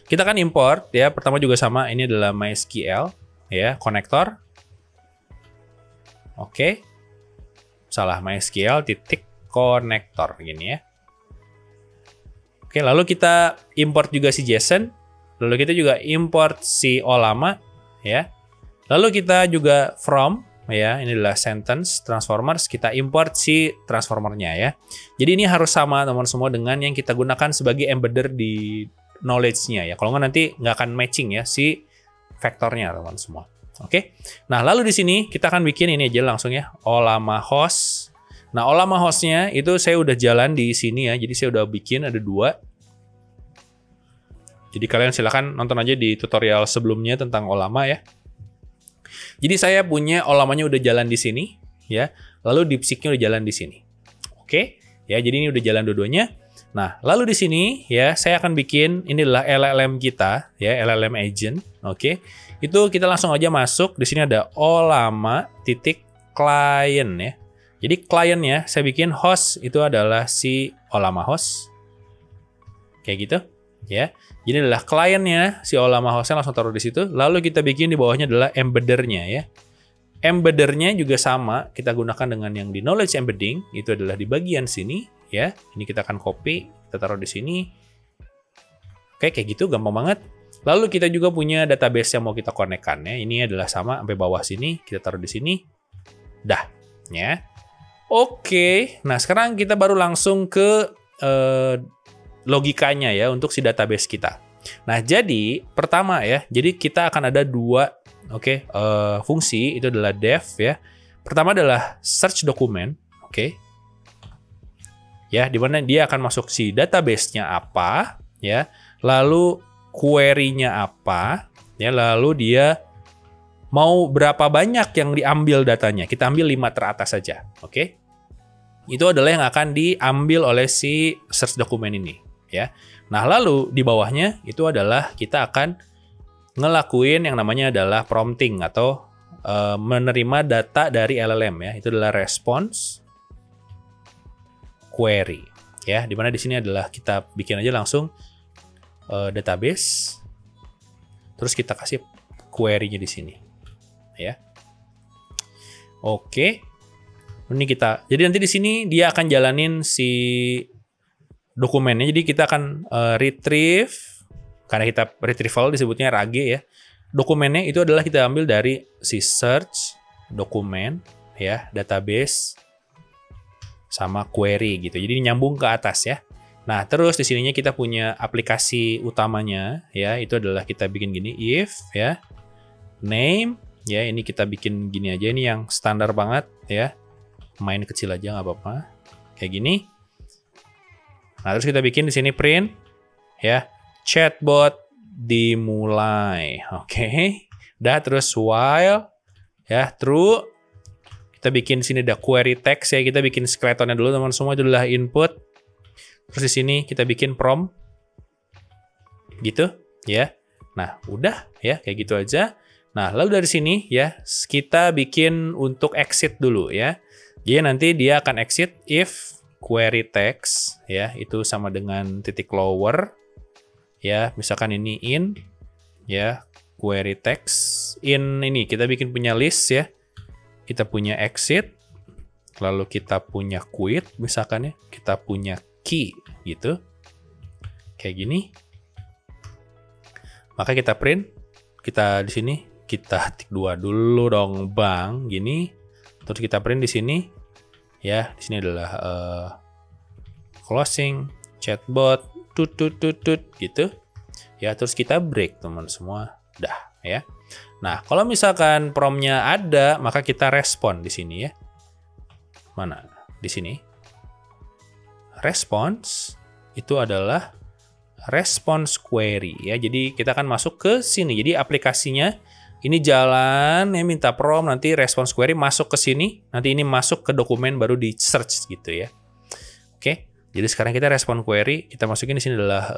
kita akan import ya. Pertama juga sama, ini adalah MySQL ya, konektor. Oke. Salah, MySQL titik konektor gini ya. Oke, lalu kita import juga si JSON. Lalu kita juga import si Ollama ya. Lalu kita juga from ya, ini adalah sentence transformers, kita import si transformernya ya. Jadi ini harus sama teman semua dengan yang kita gunakan sebagai embedder di knowledge-nya ya. Kalau nggak nanti nggak akan matching ya si vektornya teman semua. Oke. Nah, lalu di sini kita akan bikin ini aja langsung ya, Ollama host. Nah, Ollama host-nya itu saya udah jalan di sini ya. Jadi saya udah bikin ada 2. Jadi kalian silahkan nonton aja di tutorial sebelumnya tentang Ollama ya. Jadi saya punya Ollamanya udah jalan di sini ya. Lalu DeepSeek-nya udah jalan di sini. Oke, ya jadi ini udah jalan dua-duanya. Nah, lalu di sini ya saya akan bikin, ini adalah LLM kita ya, LLM agent. Oke. Itu kita langsung aja masuk. Di sini ada Ollama titik client ya. Jadi kliennya saya bikin host itu adalah si Ollama host. Kayak gitu ya. Jadi adalah kliennya si Ollama hostnya, langsung taruh di situ. Lalu kita bikin di bawahnya adalah embeddernya ya. Embeddernya juga sama, kita gunakan dengan yang di knowledge embedding, itu adalah di bagian sini ya. Ini kita akan copy, kita taruh di sini. Oke, kayak gitu gampang banget. Lalu kita juga punya database yang mau kita connect-kan ya. Ini adalah sama sampai bawah sini, kita taruh di sini. Dah ya. Oke, nah sekarang kita baru langsung ke logikanya ya untuk si database kita. Nah, jadi pertama ya, jadi kita akan ada 2 fungsi, itu adalah def ya. Pertama adalah search document, oke. Ya, di mana dia akan masuk si database-nya apa ya, lalu query-nya apa ya, lalu dia mau berapa banyak yang diambil datanya. Kita ambil 5 teratas saja, oke. Itu adalah yang akan diambil oleh si search document ini. Ya, nah lalu di bawahnya itu adalah kita akan ngelakuin yang namanya adalah prompting atau menerima data dari LLM ya. Itu adalah response query ya. Dimana di sini adalah kita bikin aja langsung database, terus kita kasih query-nya di sini ya. Oke, ini kita. Jadi nanti di sini dia akan jalanin si dokumennya. Jadi kita akan retrieve, karena kita retrieval disebutnya RAG ya. Dokumennya itu adalah kita ambil dari si search dokumen ya, database sama query gitu. Jadi nyambung ke atas ya. Nah, terus di sininya kita punya aplikasi utamanya ya, itu adalah kita bikin gini, if ya, name ya, ini kita bikin gini aja, ini yang standar banget ya. Main kecil aja nggak apa-apa. Kayak gini. Nah, terus kita bikin di sini print ya, chatbot dimulai. Oke. Udah, terus while ya, true. Kita bikin sini ada query text ya, kita bikin skeletonnya dulu teman semua, itu adalah input Terus di sini kita bikin prompt gitu ya. Nah, udah ya, kayak gitu aja. Nah, lalu dari sini ya, kita bikin untuk exit dulu ya. Jadi nanti dia akan exit if query text ya, itu sama dengan titik lower ya. Misalkan ini in ya, query text in ini kita bikin punya list ya. Kita punya exit, lalu kita punya quit misalkan ya, kita punya key gitu. Kayak gini. Maka kita print, kita di sini kita tik 2 dulu dong, Bang, gini. Terus kita print di sini ya, di sini adalah closing chatbot tut gitu. Ya, terus kita break teman semua. Dah ya. Nah, kalau misalkan prompt-nya ada, maka kita respon di sini ya. Mana? Di sini. Response itu adalah response query ya. Jadi kita akan masuk ke sini. Jadi aplikasinya ini jalan ya, minta prompt, nanti response query masuk ke sini, nanti ini masuk ke dokumen baru di search gitu ya. Oke. Jadi sekarang kita respon query, kita masukin di sini adalah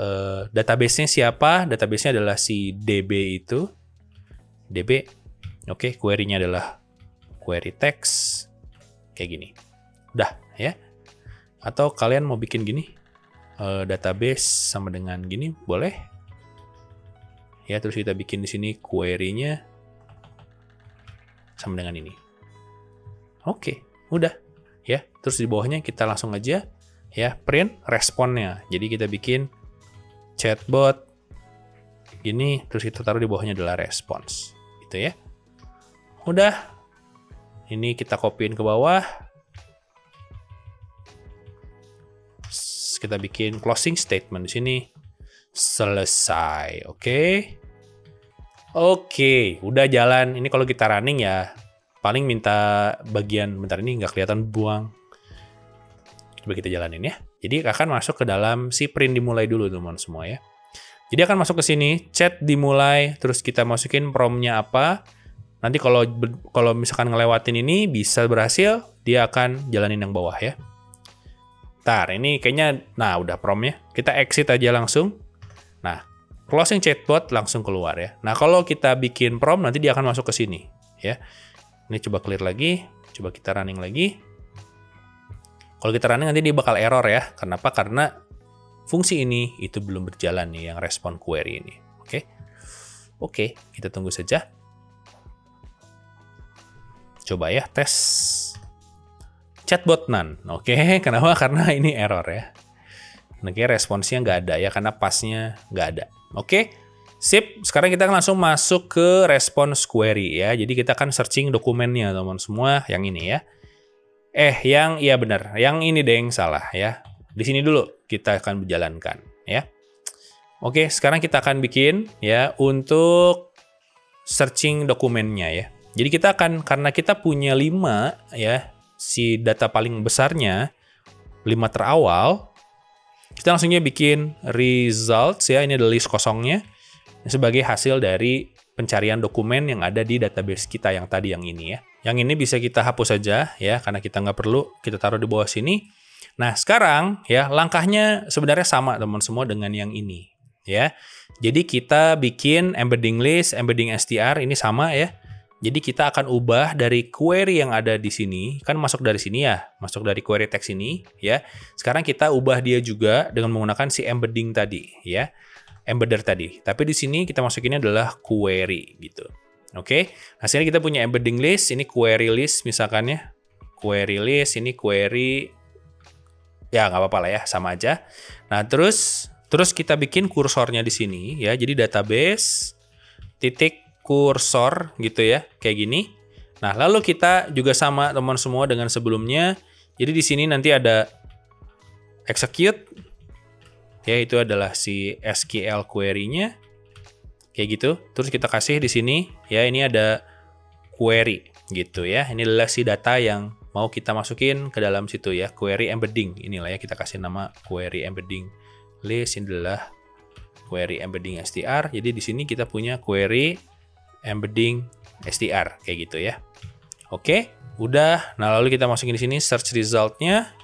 database-nya siapa? Database-nya adalah si DB itu. DB. Oke, query-nya adalah query text kayak gini. Udah ya. Atau kalian mau bikin gini? Database sama dengan gini, boleh? Ya, terus kita bikin di sini query-nya sama dengan ini. Oke, udah ya. Terus di bawahnya kita langsung aja ya print responnya. Jadi kita bikin chatbot gini, terus kita taruh di bawahnya adalah response gitu ya. Udah. Ini kita copyin ke bawah. Kita bikin closing statement di sini. Selesai. Oke, udah jalan. Ini kalau kita running ya paling minta bagian, bentar ini nggak kelihatan, buang. Coba kita jalanin ya. Jadi akan masuk ke dalam si print dimulai dulu teman semua ya. Jadi akan masuk ke sini, chat dimulai, terus kita masukin prompt-nya apa. Nanti kalau misalkan ngelewatin ini bisa berhasil, dia akan jalanin yang bawah ya. Ntar ini kayaknya, nah udah prompt-nya. Kita exit aja langsung. Nah, closing chatbot langsung keluar ya. Nah, kalau kita bikin prompt nanti dia akan masuk ke sini ya. Ini coba clear lagi, coba kita running lagi. Kalau kita running nanti dia bakal error ya. Kenapa? Karena fungsi ini itu belum berjalan nih yang respon query ini. Oke, kita tunggu saja. Coba ya tes chatbot none. Kenapa? Karena ini error ya. Oke, responsnya nggak ada ya karena pasnya nggak ada. Sip. Sekarang kita langsung masuk ke response query ya. Jadi kita akan searching dokumennya teman semua yang ini ya. Iya benar. Yang ini deh yang salah ya. Di sini dulu kita akan menjalankan ya. Oke, sekarang kita akan bikin ya untuk searching dokumennya ya. Jadi kita akan, karena kita punya 5 ya, si data paling besarnya 5 terawal, kita langsungnya bikin results ya. Ini adalah list kosongnya sebagai hasil dari pencarian dokumen yang ada di database kita yang tadi yang ini ya. Yang ini bisa kita hapus saja ya, karena kita nggak perlu, kita taruh di bawah sini. Nah, sekarang ya langkahnya sebenarnya sama teman semua dengan yang ini ya. Jadi kita bikin embedding list, embedding str ini sama ya. Jadi kita akan ubah dari query yang ada di sini, kan masuk dari sini ya, masuk dari query text ini ya. Sekarang kita ubah dia juga dengan menggunakan si embedding tadi ya. Embedder tadi. Tapi di sini kita masukinnya adalah query gitu. Nah sini kita punya embedding list, ini query list misalkan ya. Query list, ini query, ya nggak apa-apa lah ya, sama aja. Nah terus kita bikin kursornya di sini ya. Jadi database titik kursor gitu ya, kayak gini. Nah lalu kita juga sama teman semua dengan sebelumnya. Jadi di sini nanti ada execute ya, itu adalah si SQL query-nya. Kayak gitu. Terus kita kasih di sini ya, ini ada query gitu ya. Ini adalah si data yang mau kita masukin ke dalam situ ya, query embedding. Inilah ya, kita kasih nama query embedding list. Ini adalah query embedding str. Jadi di sini kita punya query embedding str kayak gitu ya. Udah. Nah, lalu kita masukin di sini search result-nya.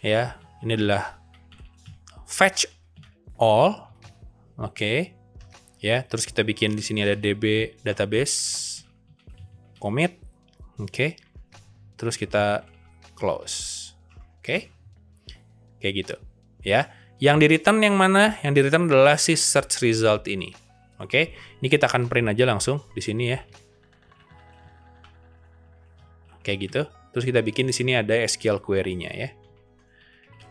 ya. Ini adalah fetch all. Oke. Ya, terus kita bikin di sini ada DB database commit. Oke. Terus kita close. Oke. Kayak gitu, ya. Yang di return yang mana? Yang di return adalah si search result ini. Oke. Ini kita akan print aja langsung di sini ya. Kayak gitu. Terus kita bikin di sini ada SQL query-nya ya.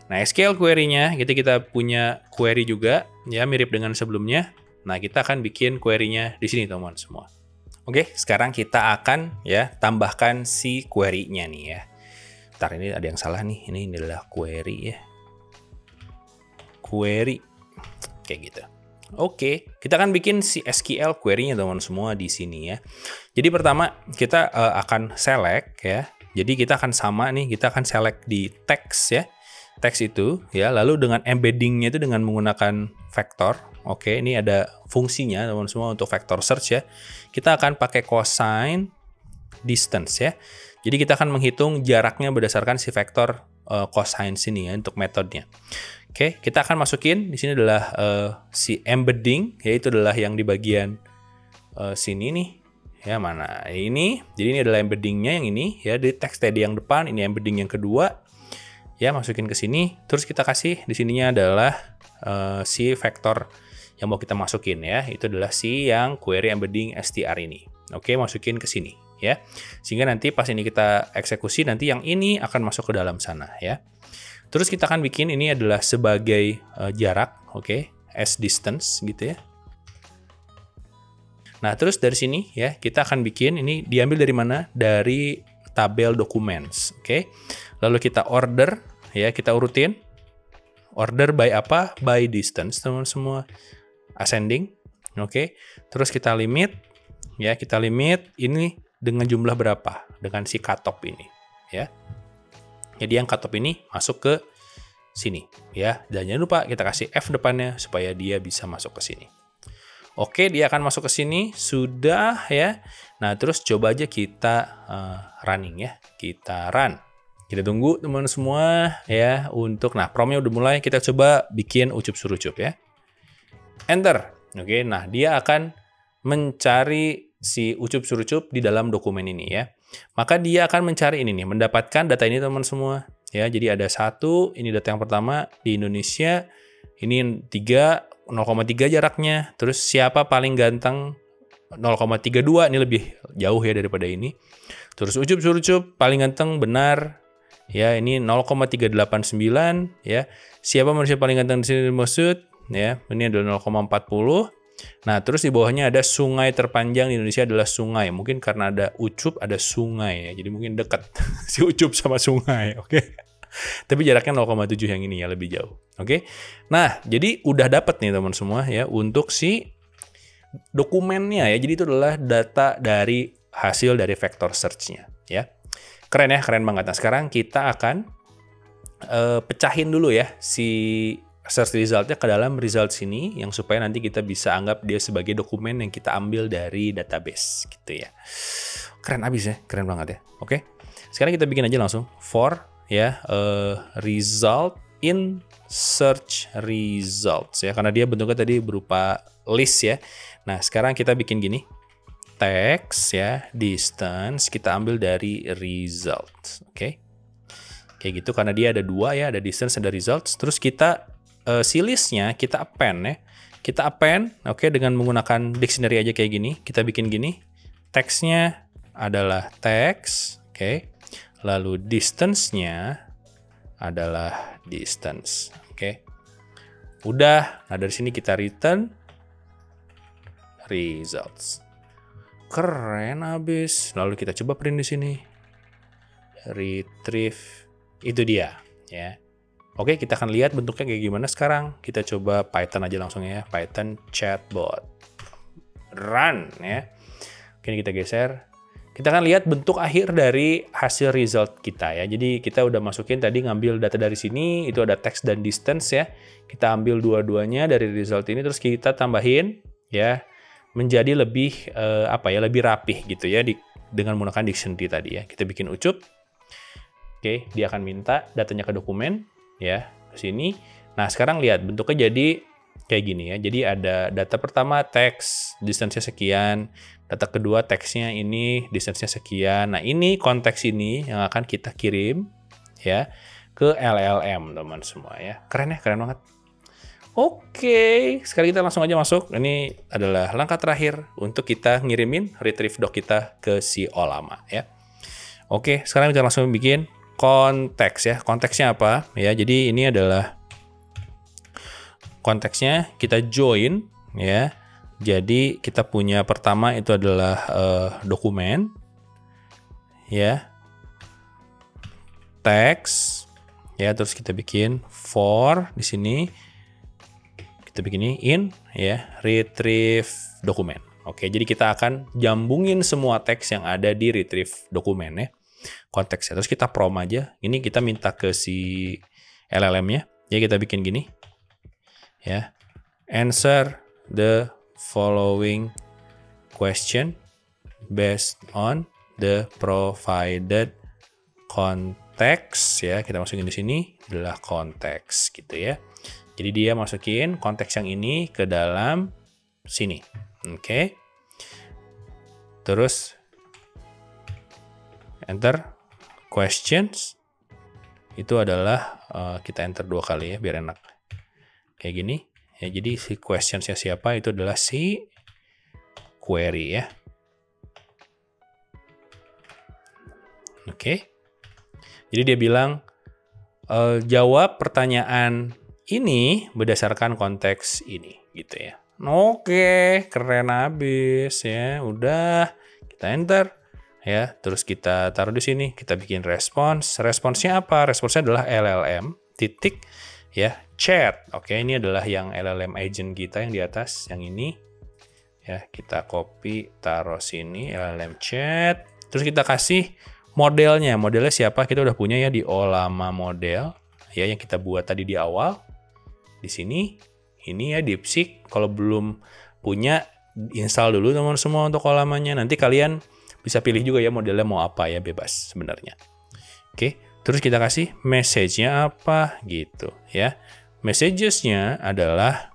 Nah, SQL query-nya kita punya query juga ya, mirip dengan sebelumnya. Nah, kita akan bikin query-nya di sini teman-teman semua. Oke, sekarang kita akan ya tambahkan si query-nya nih ya. Ntar ini ada yang salah nih. Ini adalah query ya. Query kayak gitu. Oke, kita akan bikin si SQL query-nya teman-teman semua di sini ya. Jadi pertama kita akan select ya. Jadi kita akan sama nih, kita akan select di text ya. Teks itu ya, lalu dengan embeddingnya itu dengan menggunakan vector. Oke, ini ada fungsinya teman-teman semua untuk vector search ya. Kita akan pakai cosine distance ya. Jadi kita akan menghitung jaraknya berdasarkan si vektor cosine sini ya untuk metodenya. Oke, kita akan masukin di sini adalah si embedding, yaitu adalah yang di bagian sini nih. Ya, mana ini? Jadi ini adalah embeddingnya yang ini ya, di teks tadi yang depan, ini embedding yang kedua. Ya, masukin ke sini, terus kita kasih di sininya adalah si vektor yang mau kita masukin ya, itu adalah si yang query embedding str ini. Oke, masukin ke sini ya. Sehingga nanti pas ini kita eksekusi, nanti yang ini akan masuk ke dalam sana ya. Terus kita akan bikin ini adalah sebagai jarak, oke, as distance gitu ya. Nah, terus dari sini ya, kita akan bikin ini diambil dari mana? Dari tabel documents, oke. Lalu kita order, ya kita urutin. Order by apa? By distance, teman-teman semua. Ascending, oke. Terus kita limit, ya kita limit ini dengan jumlah berapa? Dengan si cutoff ini, ya. Jadi yang cutoff ini masuk ke sini, ya. Dan jangan lupa kita kasih F depannya supaya dia bisa masuk ke sini. Oke, dia akan masuk ke sini, sudah ya. Nah, terus coba aja kita running ya. Kita run. Kita tunggu teman-teman semua ya untuk, nah promnya udah mulai, kita coba bikin ucup-surucup ya. Enter. Oke, nah dia akan mencari si ucup-surucup di dalam dokumen ini ya. Maka dia akan mencari ini nih, mendapatkan data ini teman-teman semua. Ya, jadi ada 1, ini data yang pertama di Indonesia, ini 0,3 jaraknya. Terus siapa paling ganteng 0,32, ini lebih jauh ya daripada ini. Terus ucup-surucup paling ganteng benar. Ya, ini 0,389 ya. Siapa manusia paling ganteng di sini maksud? Ya, ini adalah 0,40. Nah, terus di bawahnya ada sungai terpanjang di Indonesia adalah sungai. Mungkin karena ada ucup ada sungai ya. Jadi mungkin dekat si ucup sama sungai, oke. Tapi jaraknya 0,7 yang ini ya, lebih jauh. Oke. Nah, jadi udah dapat nih teman semua ya untuk si dokumennya ya. Jadi itu adalah data dari hasil dari vector search-nya ya. Keren ya, keren banget. Nah, sekarang kita akan pecahin dulu ya si search result-nya ke dalam result sini, yang supaya nanti kita bisa anggap dia sebagai dokumen yang kita ambil dari database gitu ya. Keren abis ya, keren banget ya. Oke, sekarang kita bikin aja langsung for ya result in search results ya, karena dia bentuknya tadi berupa list ya. Nah, sekarang kita bikin gini. Text ya, distance kita ambil dari result. Oke. Kayak gitu, karena dia ada 2 ya, ada distance ada results. Terus kita si listnya kita append ya. Kita append, oke, dengan menggunakan dictionary aja kayak gini. Kita bikin gini. Text-nya adalah text, oke. Lalu distance-nya adalah distance, oke. Udah. Nah, dari sini kita return results. Keren abis. Lalu kita coba print di sini. Retrieve. Itu dia ya. Oke, kita akan lihat bentuknya kayak gimana sekarang. Kita coba Python aja langsung ya. Python chatbot. Run ya. Oke, ini kita geser. Kita akan lihat bentuk akhir dari hasil result kita ya. Jadi kita udah masukin tadi, ngambil data dari sini. Itu ada text dan distance ya. Kita ambil dua-duanya dari result ini. Terus kita tambahin ya, menjadi lebih lebih rapih gitu ya dengan menggunakan dictionary tadi ya. Kita bikin ucup. Oke, dia akan minta datanya ke dokumen. ya ke sini. Nah, sekarang lihat bentuknya jadi kayak gini ya. Jadi ada data pertama teks, distance-nya sekian. Data kedua teksnya ini, distance-nya sekian. Nah, ini konteks ini yang akan kita kirim ya ke LLM, teman semua ya. Keren ya, keren banget. Oke, sekarang kita langsung aja masuk. Ini adalah langkah terakhir untuk kita ngirimin retrieve doc kita ke si Ollama ya. Oke, sekarang kita langsung bikin konteks ya. Konteksnya apa? Ya, jadi ini adalah konteksnya kita join ya. Jadi kita punya pertama itu adalah dokumen ya. Teks ya, terus kita bikin for di sini. Kita bikin ini in ya, retrieve dokumen. Oke, jadi kita akan jambungin semua teks yang ada di retrieve dokumen ya. Konteksnya. Terus kita prom aja. Ini kita minta ke si LLM-nya. Jadi kita bikin gini. Ya. Answer the following question based on the provided context ya. Kita masukin di sini adalah konteks gitu ya. Jadi dia masukin konteks yang ini ke dalam sini. Oke. Terus enter questions. Itu adalah kita enter 2 kali ya biar enak. Kayak gini. Ya, jadi si questionsnya siapa itu adalah si query ya. Oke. Jadi dia bilang jawab pertanyaan ini berdasarkan konteks ini gitu ya. Oke, keren abis ya. Udah, kita enter ya. Terus kita taruh di sini, kita bikin respons. Responsnya apa? Responsnya adalah LLM titik ya, chat. Oke, ini adalah yang LLM agent kita yang di atas, yang ini. Ya, kita copy, taruh sini LLM chat. Terus kita kasih modelnya. Modelnya siapa? Kita udah punya ya di Ollama model ya yang kita buat tadi di awal. Di sini ini ya DeepSeek. Kalau belum punya, install dulu teman semua untuk Ollamanya. Nanti kalian bisa pilih juga ya modelnya mau apa ya, bebas sebenarnya. Oke, terus kita kasih message-nya apa gitu ya. Messages-nya adalah,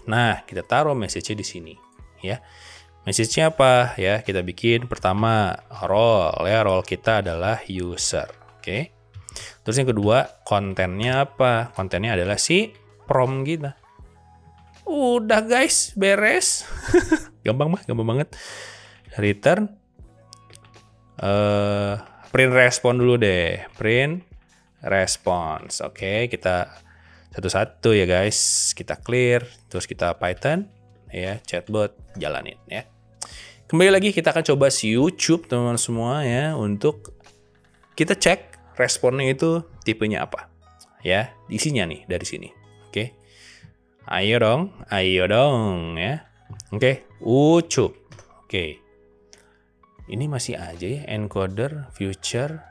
nah kita taruh message-nya di sini ya. Message-nya apa ya? Kita bikin pertama role ya. Role kita adalah user. Oke. Terus yang kedua, kontennya apa? Kontennya adalah si prompt kita. Udah guys, beres. Gampang banget. Return. Print response dulu deh. Print response. Oke, kita satu-satu ya guys. Kita clear. Terus kita Python. Ya, chatbot. Jalanin ya. Kembali lagi kita akan coba si YouTube teman-teman semua ya. Untuk kita cek responnya itu tipenya apa ya, isinya nih dari sini. Oke, ayo dong ya. Oke, ucup. Oke, ini masih aja ya, encoder future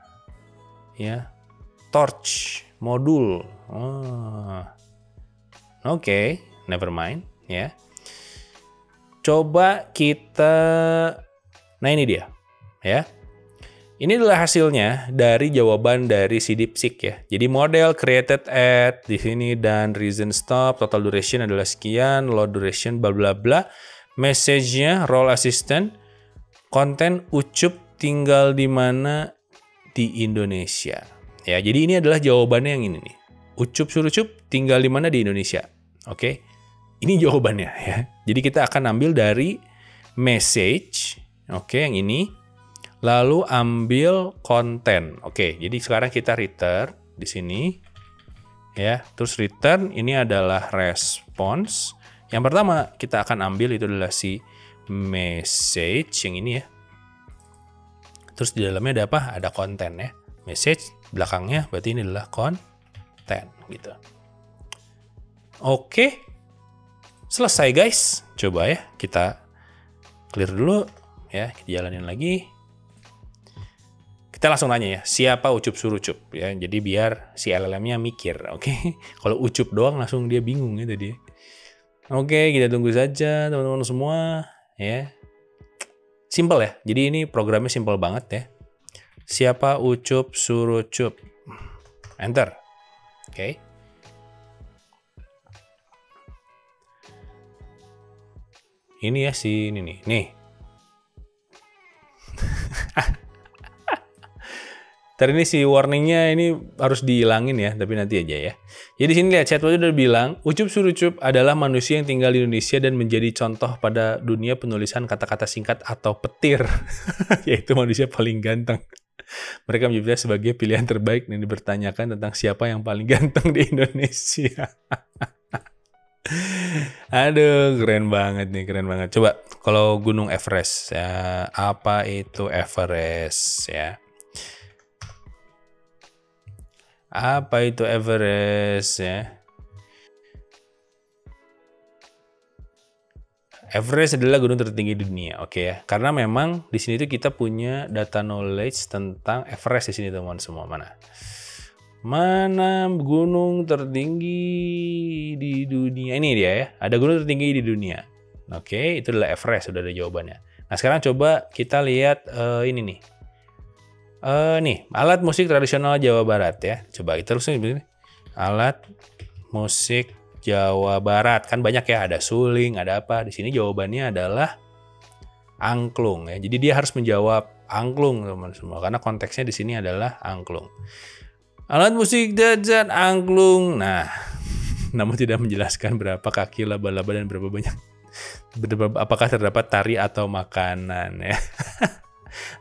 ya, torch modul. Oke, never mind ya. Coba kita, nah ini dia ya. Ini adalah hasilnya dari jawaban dari si DeepSeek ya. Jadi model created at di sini dan reason stop, total duration adalah sekian, load duration bla bla bla. Message-nya role assistant, konten ucup tinggal di mana di Indonesia. Ya, jadi ini adalah jawabannya yang ini nih. Ucup surucup tinggal di mana di Indonesia. Oke. Ini jawabannya ya. Jadi kita akan ambil dari message, oke, yang ini. Lalu ambil konten. Oke, jadi sekarang kita return di sini. Ya, terus return ini adalah response. Yang pertama kita akan ambil itu adalah si message yang ini ya. Terus di dalamnya ada apa? Ada konten ya. Message belakangnya berarti ini adalah konten gitu. Oke. Selesai guys. Coba ya kita clear dulu ya, kita jalanin lagi. Kita langsung nanya ya, siapa ucup surucup ya. Jadi biar si LLM-nya mikir, oke. Kalau ucup doang langsung dia bingung gitu dia. Oke, kita tunggu saja teman-teman semua ya. Simple ya. Jadi ini programnya simple banget ya. Siapa ucup surucup. Enter. Oke. Ini ya ini nih. Nih. Ntar ini si warningnya ini harus dihilangin ya, tapi nanti aja ya. Jadi di sini lihat chatbot udah bilang, Ucup Surucup adalah manusia yang tinggal di Indonesia dan menjadi contoh pada dunia penulisan kata-kata singkat atau petir, yaitu manusia paling ganteng. Mereka menyebutnya sebagai pilihan terbaik dan dipertanyakan tentang siapa yang paling ganteng di Indonesia. Aduh, keren banget nih, keren banget. Coba kalau Gunung Everest ya, apa itu Everest ya? Apa itu Everest ya? Everest adalah gunung tertinggi di dunia, oke ya. Karena memang di sini tuh kita punya data knowledge tentang Everest di sini teman-teman semua. Mana gunung tertinggi di dunia? Ini dia ya. Ada gunung tertinggi di dunia. Oke, itu adalah Everest, sudah ada jawabannya. Nah, sekarang coba kita lihat ini nih. Nih, alat musik tradisional Jawa Barat ya. Coba kita terus nih. Alat musik Jawa Barat. Kan banyak ya, ada suling, ada apa. Di sini jawabannya adalah angklung ya. Jadi dia harus menjawab angklung teman-teman semua karena konteksnya di sini adalah angklung. Alat musik jajan angklung. Nah, namun tidak menjelaskan berapa kaki laba-laba dan berapa banyak apakah terdapat tari atau makanan ya.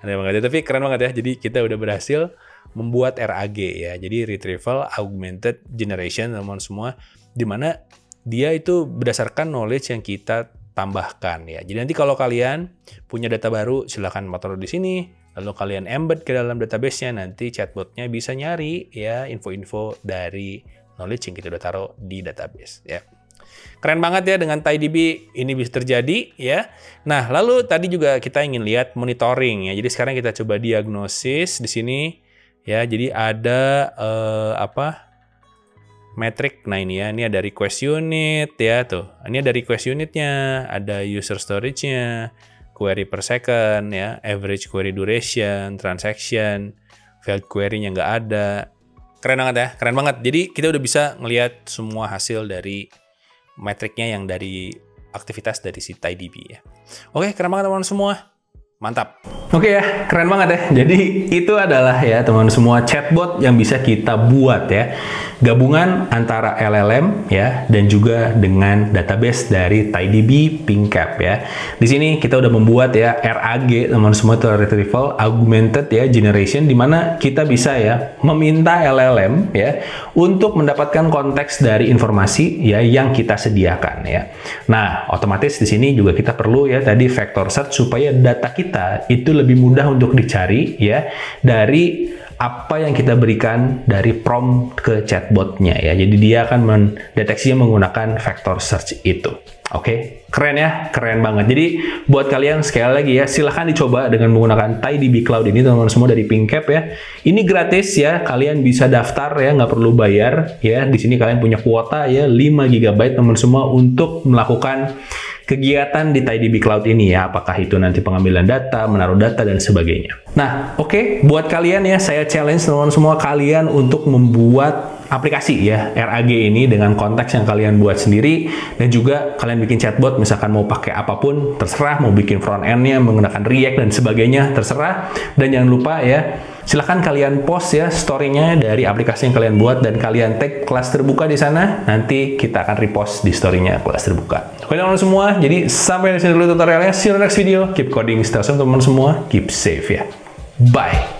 Aneh banget ya, tapi keren banget ya. Jadi kita udah berhasil membuat RAG ya. Jadi Retrieval Augmented Generation teman-teman semua, dimana dia itu berdasarkan knowledge yang kita tambahkan ya. Jadi nanti kalau kalian punya data baru, silahkan taruh di sini. Lalu kalian embed ke dalam database-nya, nanti chatbotnya bisa nyari ya info-info dari knowledge yang kita udah taruh di database ya. Keren banget ya, dengan TiDB ini bisa terjadi ya. Nah, lalu tadi juga kita ingin lihat monitoring ya. Jadi sekarang kita coba diagnosis di sini ya. Jadi ada metrik. Nah, ini ya, ini ada request unit ya tuh. Ini ada request unitnya, ada user storage-nya, query per second ya, average query duration, transaction, failed query-nya nggak ada. Keren banget ya, keren banget. Jadi kita udah bisa ngelihat semua hasil dari metriknya yang dari aktivitas dari si TiDB ya. Oke, keren banget teman-teman semua. Mantap. Oke ya, keren banget ya. Jadi itu adalah ya teman-teman semua chatbot yang bisa kita buat ya. Gabungan antara LLM ya dan juga dengan database dari TiDB PingCap ya. Di sini kita udah membuat ya RAG teman-teman semua, itu Retrieval Augmented ya Generation, di mana kita bisa ya meminta LLM ya untuk mendapatkan konteks dari informasi ya yang kita sediakan ya. Nah, otomatis di sini juga kita perlu ya tadi vector search supaya data kita itu lebih mudah untuk dicari ya dari apa yang kita berikan dari prompt ke chatbotnya ya. Jadi dia akan mendeteksinya menggunakan vector search itu. Oke, keren ya, keren banget. Jadi buat kalian sekali lagi ya, silahkan dicoba dengan menggunakan TiDB Cloud ini teman-teman semua dari PingCap ya. Ini gratis ya, kalian bisa daftar ya, nggak perlu bayar ya. Di sini kalian punya kuota ya 5 GB teman-teman semua untuk melakukan kegiatan di TiDB Cloud ini ya, apakah itu nanti pengambilan data, menaruh data, dan sebagainya. Nah, oke, buat kalian ya, saya challenge teman-teman semua kalian untuk membuat aplikasi ya, RAG ini dengan konteks yang kalian buat sendiri, dan juga kalian bikin chatbot, misalkan mau pakai apapun, terserah, mau bikin front end-nya, menggunakan React, dan sebagainya, terserah. Dan jangan lupa ya, silahkan kalian post ya story-nya dari aplikasi yang kalian buat, dan kalian tag kelas terbuka di sana. Nanti kita akan repost di story-nya kelas terbuka. Oke teman-teman semua, jadi sampai di sini dulu tutorialnya. See you in the next video. Keep coding, stay awesome teman-teman semua. Keep safe ya. Bye.